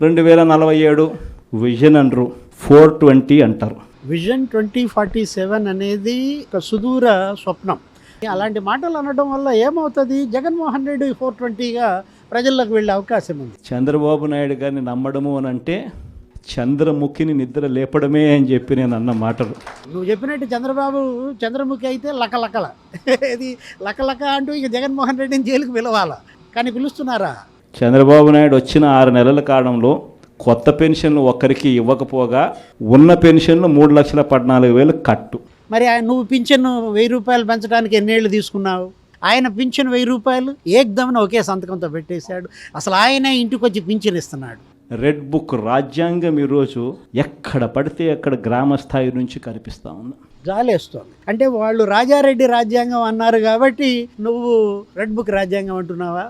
2047 vision అనరు, 420 అంటారు. Vision 2047 అనేది ఒక సుదూర స్వప్నం. అలాంటి మాటలు అనడం వల్ల ఏమవుతుంది? జగన్మోహన్ రెడ్డి 420గా ప్రజల్లోకి వెళ్ళే అవకాశం ఉంది. చంద్రబాబు నాయుడు గారిని నమ్మడము అని అంటే చంద్రముఖిని నిద్ర లేపడమే అని చెప్పి నేను అన్న మాటలు. నువ్వు చెప్పినట్టు చంద్రముఖి అయితే లకలకల ఇది లకలక అంటూ ఇక జగన్మోహన్ రెడ్డిని జైలుకు పిలవాలా, కానీ పిలుస్తున్నారా? చంద్రబాబు నాయుడు వచ్చిన 6 నెలల కాలంలో కొత్త పెన్షన్లు ఒక్కరికి ఇవ్వకపోగా ఉన్న పెన్షన్లు 3,14,000 కట్టు. మరి నువ్వు పింఛన్ 1000 రూపాయలు పెంచడానికి ఎన్నేళ్ళు తీసుకున్నావు? ఆయన పింఛన్ 1000 రూపాయలు ఏకదమ్న ఒకే సంతకంతో పెట్టేశాడు. అసలు ఆయన ఇంటికి వచ్చి పింఛన్ ఇస్తున్నాడు. రెడ్ బుక్ రాజ్యాంగం ఈరోజు ఎక్కడ పడితే అక్కడ గ్రామ స్థాయి నుంచి కనిపిస్తూ ఉంది. జాలేస్తోంది. అంటే వాళ్ళు రాజారెడ్డి రాజ్యాంగం అన్నారు కాబట్టి నువ్వు రెడ్ బుక్ రాజ్యాంగం అంటున్నావా?